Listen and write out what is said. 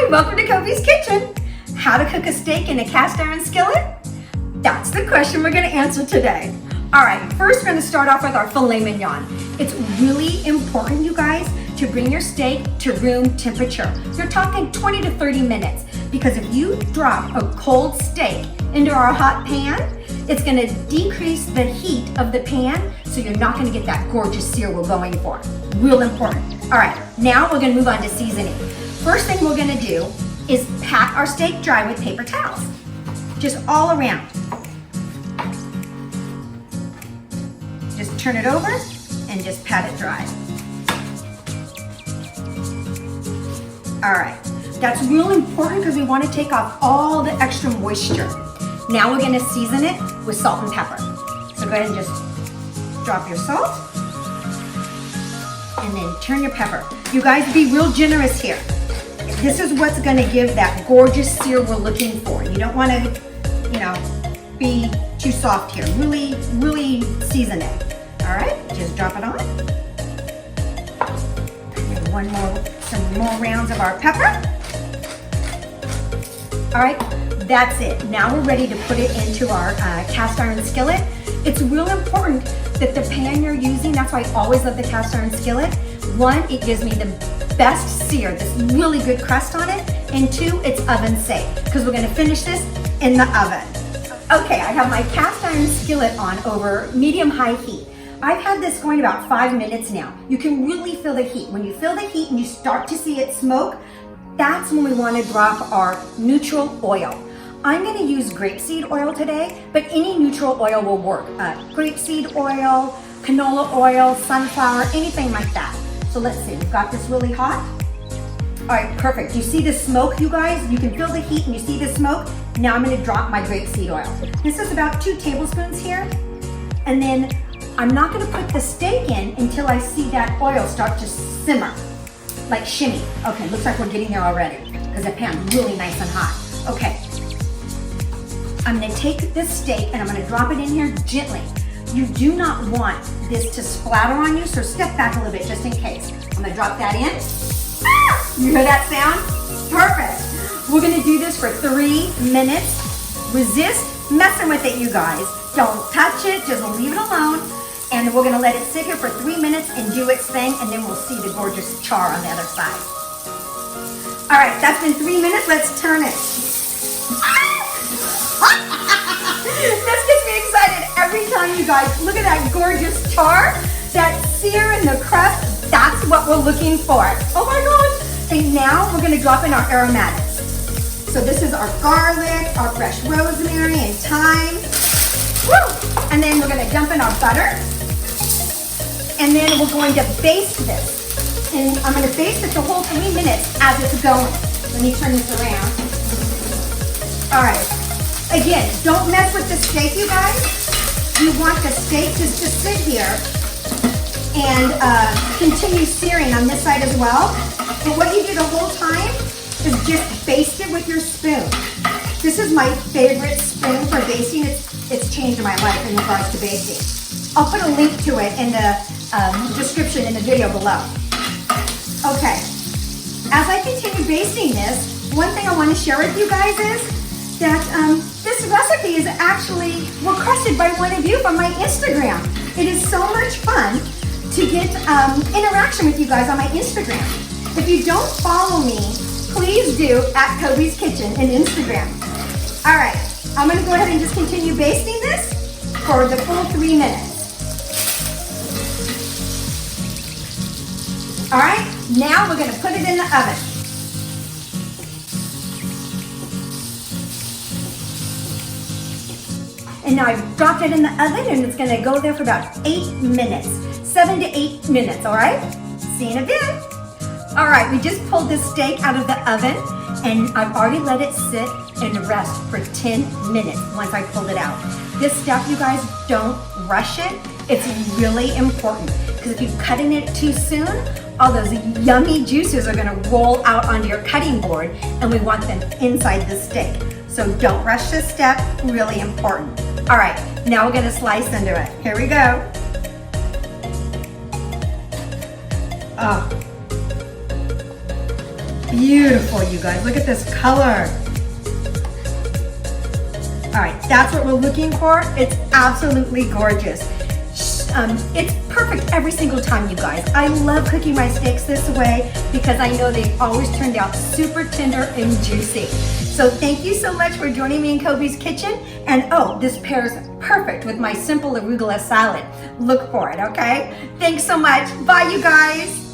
and welcome to Kobe's Kitchen. How to cook a steak in a cast iron skillet? That's the question we're gonna answer today. All right, first we're gonna start off with our filet mignon. It's really important, you guys, to bring your steak to room temperature. You're talking 20 to 30 minutes, because if you drop a cold steak into our hot pan, it's gonna decrease the heat of the pan, so you're not gonna get that gorgeous sear we're going for. Real important. All right, now we're gonna move on to seasoning. First thing we're gonna do is pat our steak dry with paper towels, just all around. Just turn it over and just pat it dry. All right, that's real important because we want to take off all the extra moisture. Now we're gonna season it with salt and pepper. So go ahead and just drop your salt and then turn your pepper. You guys be real generous here. This is what's gonna give that gorgeous sear we're looking for. You don't wanna, be too soft here. Really, really season it. All right, just drop it on. And some more rounds of our pepper. All right, that's it. Now we're ready to put it into our cast iron skillet. It's real important that the pan you're using, that's why I always love the cast iron skillet. One, it gives me the best sear, this really good crust on it. And two, it's oven safe, because we're gonna finish this in the oven. Okay, I have my cast iron skillet on over medium-high heat. I've had this going about 5 minutes now. You can really feel the heat. When you feel the heat and you start to see it smoke, that's when we want to drop our neutral oil. I'm going to use grapeseed oil today, but any neutral oil will work. Grapeseed oil, canola oil, sunflower, anything like that. So let's see, we've got this really hot. All right, perfect. You see the smoke, you guys? You can feel the heat and you see the smoke. Now I'm going to drop my grapeseed oil. This is about 2 tablespoons here. And then I'm not going to put the steak in until I see that oil start to simmer, like shimmy. Okay, looks like we're getting there already because the pan's really nice and hot. Okay, I'm going to take this steak and I'm going to drop it in here gently. You do not want this to splatter on you, so step back a little bit just in case. I'm going to drop that in. Ah! You hear that sound? Perfect. We're going to do this for 3 minutes. Resist messing with it, you guys. Don't touch it, just leave it alone. And we're gonna let it sit here for 3 minutes and do its thing, and then we'll see the gorgeous char on the other side. All right, that's been 3 minutes, let's turn it. This gets me excited every time, you guys. Look at that gorgeous char, that sear in the crust, that's what we're looking for. Oh my gosh. Okay, now we're gonna drop in our aromatics. So this is our garlic, our fresh rosemary and thyme. Woo! And then we're gonna dump in our butter. And then we're going to baste this. And I'm gonna baste it the whole 3 minutes as it's going. Let me turn this around. All right. Again, don't mess with the steak, you guys. You want the steak to just sit here and continue searing on this side as well. And what you do the whole time is just baste it with your spoon. This is my favorite spoon for basting. It's changed my life in regards to basting. I'll put a link to it in the description in the video below. Okay, as I continue basting this, one thing I want to share with you guys is that this recipe is actually requested by one of you from my Instagram. It is so much fun to get interaction with you guys on my Instagram. If you don't follow me, please do at Kobe's Kitchen in Instagram. All right, I'm gonna go ahead and just continue basting this for the full 3 minutes. All right, now we're gonna put it in the oven. And now I've dropped it in the oven and it's gonna go there for about 8 minutes, 7 to 8 minutes, all right? See you in a bit. All right, we just pulled this steak out of the oven and I've already let it sit and rest for 10 minutes once I pulled it out. This stuff, you guys, don't rush it. It's really important because if you're cutting it too soon, all those yummy juices are gonna roll out onto your cutting board and we want them inside the steak. So don't rush this step, really important. All right, now we're gonna slice into it. Here we go. Oh, Beautiful, you guys. Look at this color. All right, that's what we're looking for. It's absolutely gorgeous. It's perfect every single time, you guys. I love cooking my steaks this way because I know they always turned out super tender and juicy. So thank you so much for joining me in Kobe's kitchen. And oh, this pairs perfect with my simple arugula salad. Look for it, okay? Thanks so much. Bye, you guys.